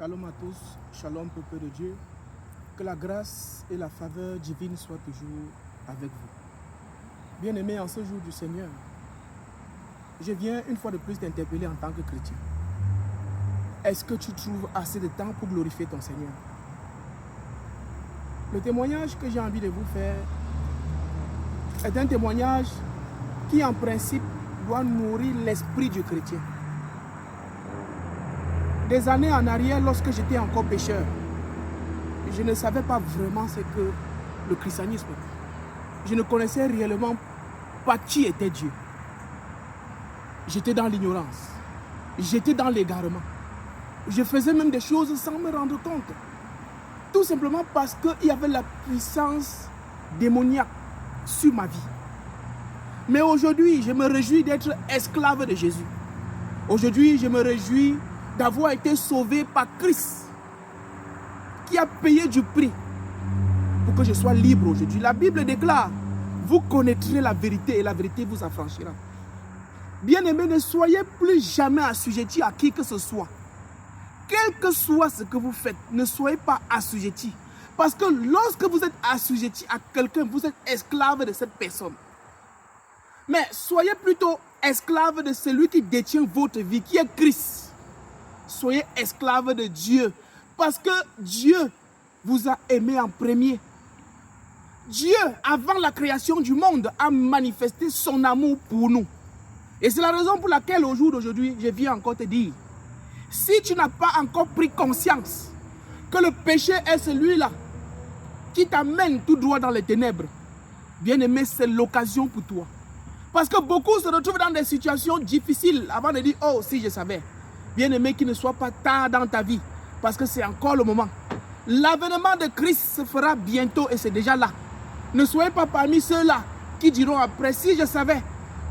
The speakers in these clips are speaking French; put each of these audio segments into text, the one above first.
Shalom à tous, shalom peuple de Dieu, que la grâce et la faveur divine soient toujours avec vous. Bien-aimés en ce jour du Seigneur, je viens une fois de plus t'interpeller en tant que chrétien. Est-ce que tu trouves assez de temps pour glorifier ton Seigneur? Le témoignage que j'ai envie de vous faire est un témoignage qui en principe doit nourrir l'esprit du chrétien. Des années en arrière, lorsque j'étais encore pécheur, je ne savais pas vraiment ce que le christianisme était. Je ne connaissais réellement pas qui était Dieu. J'étais dans l'ignorance. J'étais dans l'égarement. Je faisais même des choses sans me rendre compte. Tout simplement parce qu'il y avait la puissance démoniaque sur ma vie. Mais aujourd'hui, je me réjouis d'être esclave de Jésus. Aujourd'hui, je me réjouis d'avoir été sauvé par Christ, qui a payé du prix pour que je sois libre aujourd'hui. La Bible déclare, vous connaîtrez la vérité et la vérité vous affranchira. Bien-aimés, ne soyez plus jamais assujettis à qui que ce soit. Quel que soit ce que vous faites, ne soyez pas assujettis. Parce que lorsque vous êtes assujettis à quelqu'un, vous êtes esclave de cette personne. Mais soyez plutôt esclave de celui qui détient votre vie, qui est Christ. Soyez esclaves de Dieu, parce que Dieu vous a aimé en premier. Dieu, avant la création du monde, a manifesté son amour pour nous. Et c'est la raison pour laquelle au jour d'aujourd'hui, je viens encore te dire, si tu n'as pas encore pris conscience que le péché est celui-là qui t'amène tout droit dans les ténèbres, bien aimé, c'est l'occasion pour toi. Parce que beaucoup se retrouvent dans des situations difficiles avant de dire, oh, si je savais. Bien-aimé, qu'il ne soit pas tard dans ta vie, parce que c'est encore le moment. L'avènement de Christ se fera bientôt et c'est déjà là. Ne soyez pas parmi ceux-là qui diront après, si je savais,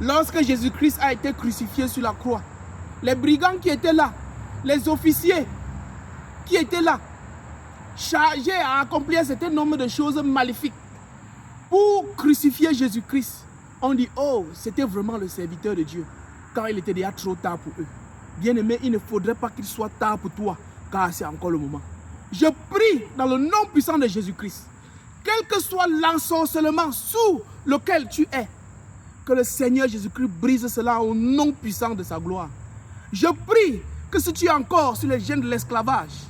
lorsque Jésus-Christ a été crucifié sur la croix, les brigands qui étaient là, les officiers qui étaient là, chargés à accomplir un certain nombre de choses maléfiques pour crucifier Jésus-Christ, on dit, oh, c'était vraiment le serviteur de Dieu, quand il était déjà trop tard pour eux. Bien-aimé, il ne faudrait pas qu'il soit tard pour toi, car c'est encore le moment. Je prie dans le nom puissant de Jésus-Christ, quel que soit l'ensorcellement sous lequel tu es, que le Seigneur Jésus-Christ brise cela au nom puissant de sa gloire. Je prie que si tu es encore sur les chaînes de l'esclavage,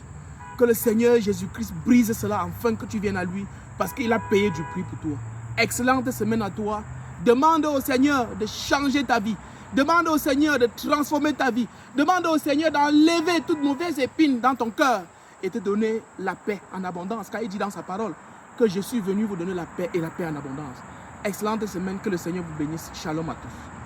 que le Seigneur Jésus-Christ brise cela afin que tu viennes à lui, parce qu'il a payé du prix pour toi. Excellente semaine à toi. Demande au Seigneur de changer ta vie. Demande au Seigneur de transformer ta vie. Demande au Seigneur d'enlever toute mauvaise épine dans ton cœur et te donner la paix en abondance. Car il dit dans sa parole que je suis venu vous donner la paix et la paix en abondance. Excellente semaine, que le Seigneur vous bénisse. Shalom à tous.